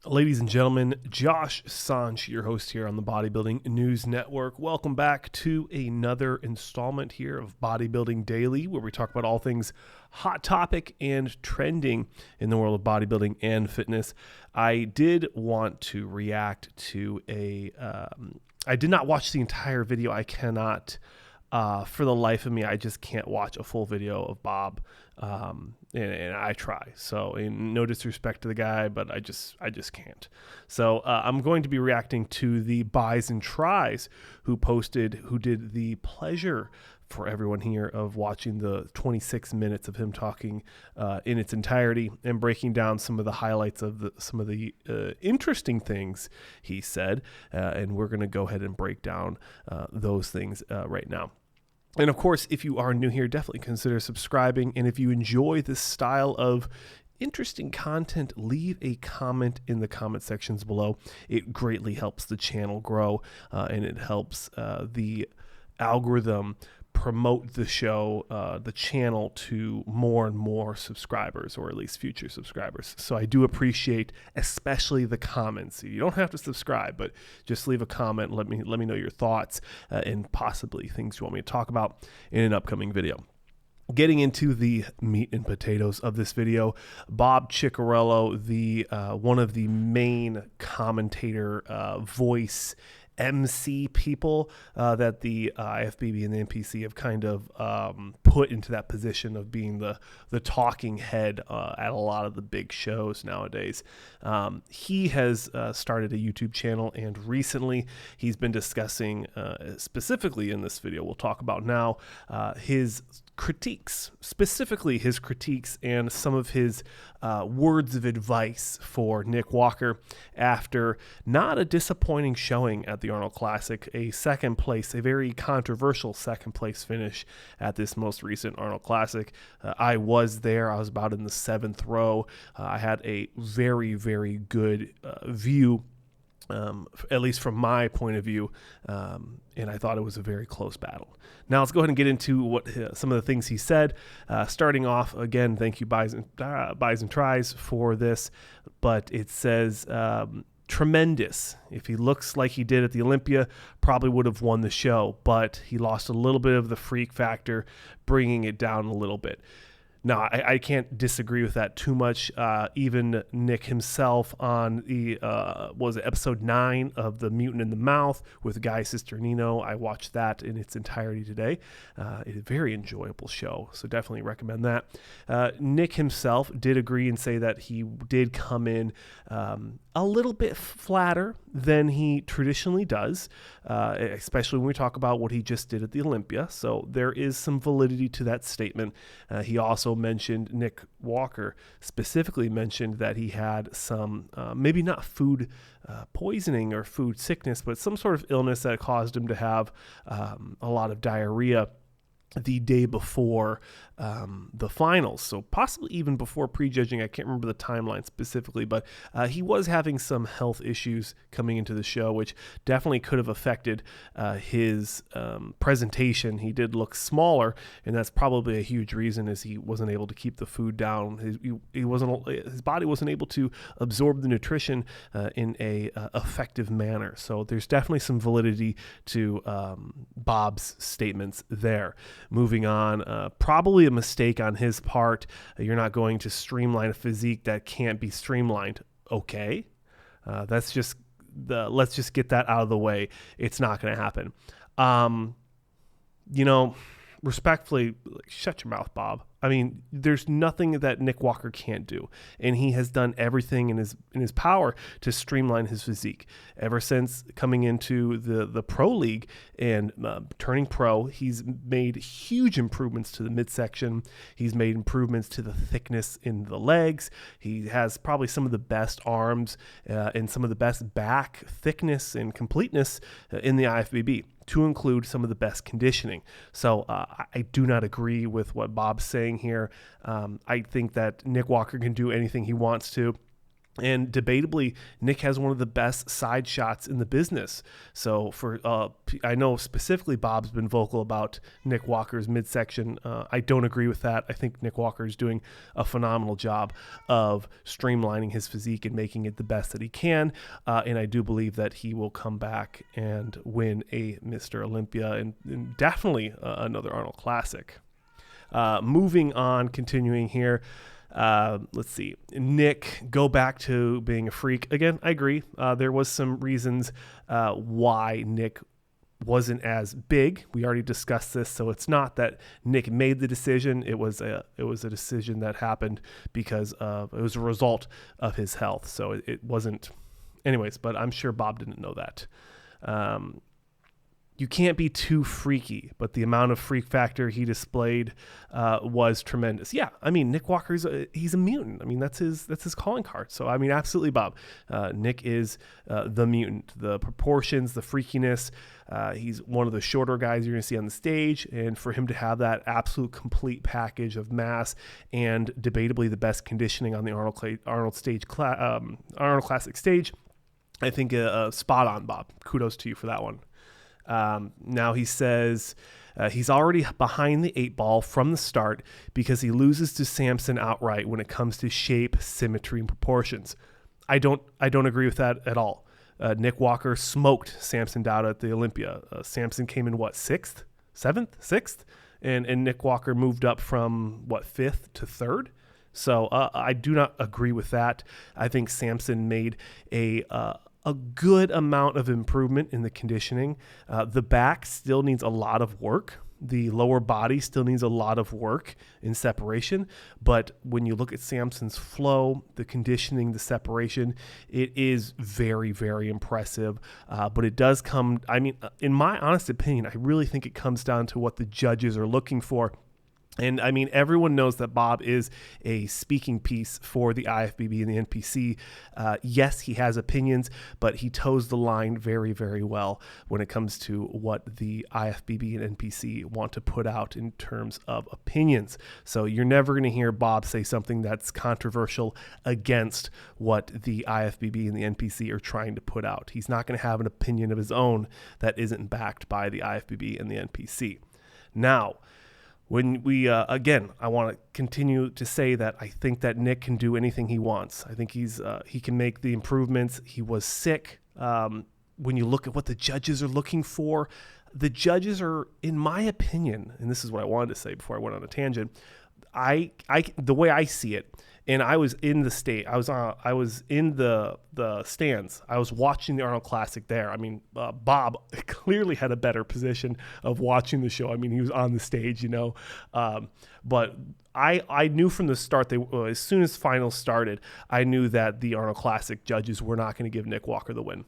Ladies and gentlemen, Josh Sanch, your host here on the Bodybuilding News Network. Welcome back to another installment here of Bodybuilding Daily, where we talk about all things hot topic and trending in the world of bodybuilding and fitness. I did want to react to I did not watch the entire video. I cannot, for the life of me, I just can't watch a full video of Bob. And I try. So in no disrespect to the guy, but I just can't. So I'm going to be reacting to the buys and tries who did the pleasure for everyone here of watching the 26 minutes of him talking in its entirety and breaking down some of the highlights of some of the interesting things he said. And we're going to go ahead and break down those things right now. And of course, if you are new here, definitely consider subscribing. And if you enjoy this style of interesting content, leave a comment in the comment sections below. It greatly helps the channel grow, and it helps the algorithm promote the show, the channel, to more and more subscribers, or at least future subscribers. So I do appreciate especially the comments. You don't have to subscribe, but just leave a comment. Let me know your thoughts and possibly things you want me to talk about in an upcoming video. Getting into the meat and potatoes of this video, Bob Cicherillo, the one of the main commentator voice MC people that the IFBB and the NPC have kind of put into that position of being the talking head at a lot of the big shows nowadays. He has started a YouTube channel, and recently he's been discussing, specifically in this video we'll talk about now, his critiques, specifically his critiques and some of his words of advice for Nick Walker after not a disappointing showing at the Arnold Classic, a very controversial second place finish at this most recent Arnold Classic. I was there. I was about in the 7th row. I had a very, very good view, at least from my point of view, and I thought it was a very close battle. Now let's go ahead and get into what some of the things he said. Starting off, again, thank you buys and tries for this, but it says tremendous. If he looks like he did at the Olympia, probably would have won the show, but he lost a little bit of the freak factor, bringing it down a little bit. Now, I can't disagree with that too much. Even Nick himself on the, episode 9 of The Mutant in the Mouth with Guy Cisternino. I watched that in its entirety today. It's a very enjoyable show, so definitely recommend that. Nick himself did agree and say that he did come in a little bit flatter than he traditionally does, especially when we talk about what he just did at the Olympia. So there is some validity to that statement. He also mentioned, Nick Walker specifically mentioned, that he had some, maybe not food poisoning or food sickness, but some sort of illness that caused him to have a lot of diarrhea the day before the finals, so possibly even before prejudging. I can't remember the timeline specifically, but he was having some health issues coming into the show, which definitely could have affected his presentation. He did look smaller, and that's probably a huge reason, as he wasn't able to keep the food down. His body wasn't able to absorb the nutrition in a effective manner. So there's definitely some validity to Bob's statements there. Moving on, probably a mistake on his part. You're not going to streamline a physique that can't be streamlined. Okay, let's just get that out of the way. It's not going to happen. Respectfully, shut your mouth, Bob. I mean, there's nothing that Nick Walker can't do, and he has done everything in his power to streamline his physique. Ever since coming into the pro league and turning pro, he's made huge improvements to the midsection. He's made improvements to the thickness in the legs. He has probably some of the best arms and some of the best back thickness and completeness in the IFBB, to include some of the best conditioning. So I do not agree with what Bob's saying here. I think that Nick Walker can do anything he wants to. And debatably, Nick has one of the best side shots in the business. So I know specifically Bob's been vocal about Nick Walker's midsection. I don't agree with that. I think Nick Walker is doing a phenomenal job of streamlining his physique and making it the best that he can. And I do believe that he will come back and win a Mr. Olympia and definitely another Arnold Classic. Moving on, continuing here. Let's see. Nick, go back to being a freak. Again, I agree. There was some reasons why Nick wasn't as big. We already discussed this, so it's not that Nick made the decision. It was a decision that happened because it was a result of his health. So it wasn't. Anyways, but I'm sure Bob didn't know that. You can't be too freaky, but the amount of freak factor he displayed was tremendous. Yeah, I mean, Nick Walker's he's a mutant. I mean, that's his calling card. So, I mean, absolutely, Bob. Nick is the mutant. The proportions, the freakiness. He's one of the shorter guys you're going to see on the stage, and for him to have that absolute complete package of mass and debatably the best conditioning on the Arnold Classic stage, I think spot on, Bob. Kudos to you for that one. Now he says he's already behind the 8 ball from the start because he loses to Samson outright when it comes to shape, symmetry, and proportions. I don't agree with that at all. Nick Walker smoked Samson DAUDA at the Olympia. Samson came in 6th, 7th, 6th, and Nick Walker moved up from 5th to 3rd. So I do not agree with that. I think Samson made a good amount of improvement in the conditioning. The back still needs a lot of work. The lower body still needs a lot of work in separation. But when you look at Samson's flow, the conditioning, the separation, it is very, very impressive. But it does come, I mean, in my honest opinion, I really think it comes down to what the judges are looking for. And I mean, everyone knows that Bob is a speaking piece for the IFBB and the NPC. Yes, he has opinions, but he toes the line very, very well when it comes to what the IFBB and NPC want to put out in terms of opinions. So you're never going to hear Bob say something that's controversial against what the IFBB and the NPC are trying to put out. He's not going to have an opinion of his own that isn't backed by the IFBB and the NPC. Now, when we, again, I want to continue to say that I think that Nick can do anything he wants. I think he can make the improvements. He was sick. When you look at what the judges are looking for, the judges are, in my opinion, and this is what I wanted to say before I went on a tangent, the way I see it, and I was in the state. I was in the stands. I was watching the Arnold Classic there. I mean, Bob clearly had a better position of watching the show. I mean, he was on the stage, you know. But I knew from the start, as soon as finals started, I knew that the Arnold Classic judges were not going to give Nick Walker the win.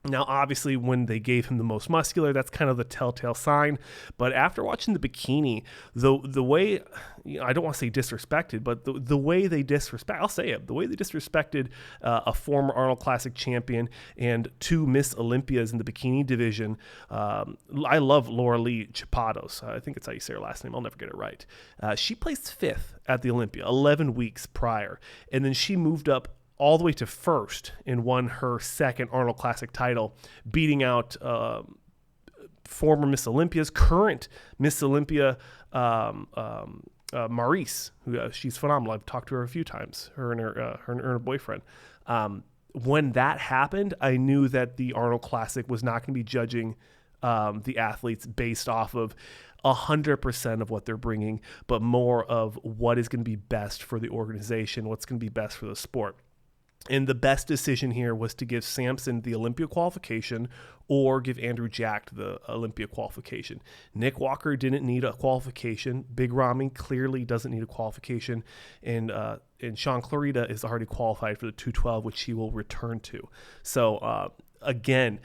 Now, obviously, when they gave him the most muscular, that's kind of the telltale sign. But after watching the bikini, the way, I don't want to say disrespected, but the way they I'll say it, the way they disrespected a former Arnold Classic champion and 2 Miss Olympias in the bikini division. I love Laura Lee Chapados. I think it's how you say her last name. I'll never get it right. She placed 5th at the Olympia 11 weeks prior, and then she moved up all the way to 1st and won her 2nd Arnold Classic title, beating out former Miss Olympia's current Miss Olympia, Maurice, who she's phenomenal. I've talked to her a few times, her and her boyfriend. When that happened, I knew that the Arnold Classic was not going to be judging the athletes based off of 100% of what they're bringing, but more of what is going to be best for the organization, what's going to be best for the sport. And the best decision here was to give Samson the Olympia qualification or give Andrew Jack the Olympia qualification. Nick Walker didn't need a qualification. Big Ramy clearly doesn't need a qualification. And Sean Clarita is already qualified for the 212, which he will return to. So, again,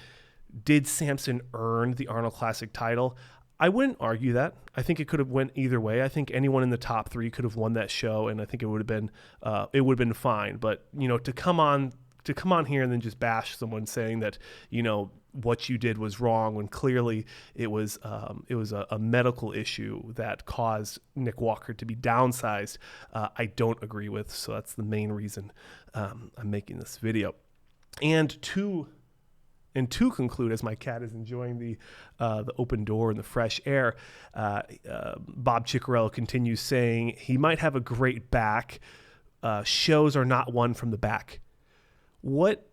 did Samson earn the Arnold Classic title? I wouldn't argue that. I think it could have went either way. I think anyone in the top 3 could have won that show, and I think it would have been fine. But to come on here and then just bash someone saying that what you did was wrong, when clearly it was a medical issue that caused Nick Walker to be downsized, I don't agree with. So that's the main reason I'm making this video. And to conclude, as my cat is enjoying the open door and the fresh air, Bob Cicherillo continues saying he might have a great back. Shows are not won from the back. What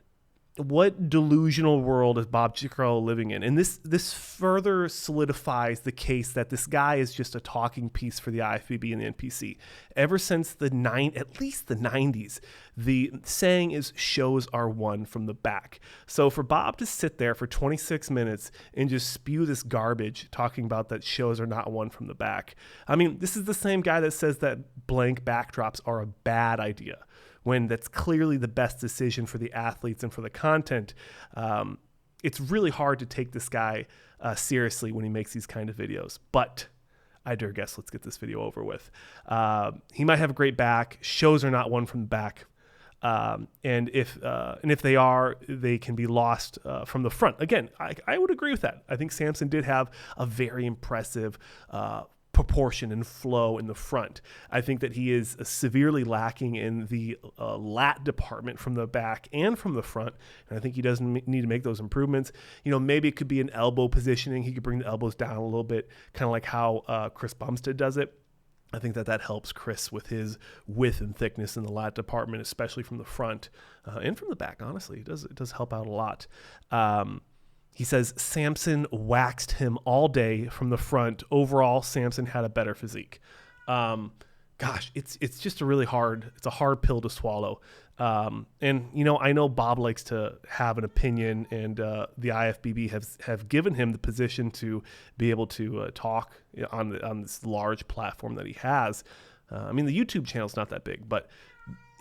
delusional world is Bob Cicherillo living in? And this further solidifies the case that this guy is just a talking piece for the IFBB and the NPC. Ever since at least the 90s, the saying is shows are won from the back. So for Bob to sit there for 26 minutes and just spew this garbage talking about that shows are not won from the back. I mean, this is the same guy that says that blank backdrops are a bad idea, when that's clearly the best decision for the athletes and for the content. It's really hard to take this guy seriously when he makes these kind of videos. But I dare guess, let's get this video over with. He might have a great back. Shows are not won from the back. And if they are, they can be lost from the front. Again, I would agree with that. I think Samson did have a very impressive proportion and flow in the front. I think that he is severely lacking in the lat department from the back and from the front, and I think he doesn't need to make those improvements. Maybe it could be an elbow positioning. He could bring the elbows down a little bit, kind of like how Chris Bumstead does it. I think that helps Chris with his width and thickness in the lat department, especially from the front and from the back. Honestly, it does help out a lot. He says Samson waxed him all day from the front. Overall, Samson had a better physique. Gosh, it's just a hard pill to swallow. And I know Bob likes to have an opinion, and the IFBB have given him the position to be able to talk on this large platform that he has. I mean, the YouTube channel is not that big, but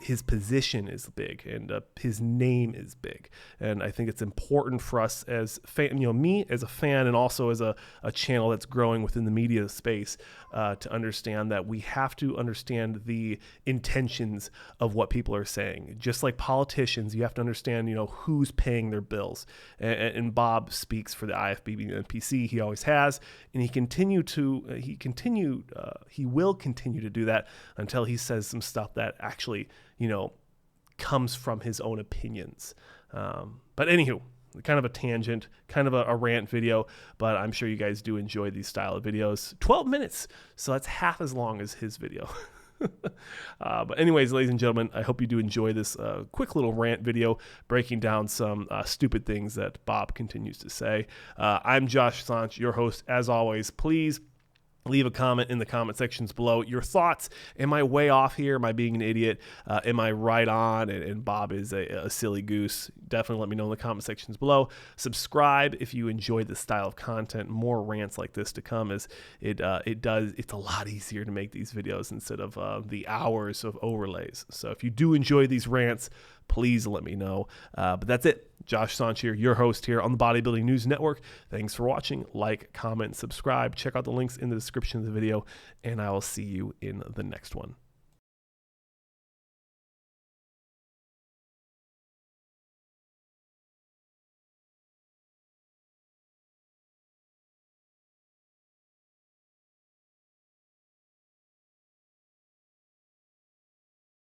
his position is big, and his name is big. And I think it's important for us as me as a fan, and also as a channel that's growing within the media space, to understand that we have to understand the intentions of what people are saying. Just like politicians, you have to understand, who's paying their bills. And Bob speaks for the IFBB and NPC. He always has, and he will continue to do that until he says some stuff that actually comes from his own opinions. But anywho, kind of a tangent, kind of a rant video, but I'm sure you guys do enjoy these style of videos. 12 minutes, so that's half as long as his video. But anyways, ladies and gentlemen, I hope you do enjoy this quick little rant video breaking down some stupid things that Bob continues to say. I'm Josh Sanch, your host. As always, please leave a comment in the comment sections below. Your thoughts. Am I way off here? Am I being an idiot? Am I right on? And Bob is a silly goose? Definitely let me know in the comment sections below. Subscribe if you enjoy this style of content. More rants like this to come, as it's a lot easier to make these videos instead of the hours of overlays. So if you do enjoy these rants, please let me know. But that's it. Josh Sanch here, your host here on the Bodybuilding News Network. Thanks for watching. Like, comment, subscribe. Check out the links in the description of the video, and I will see you in the next one.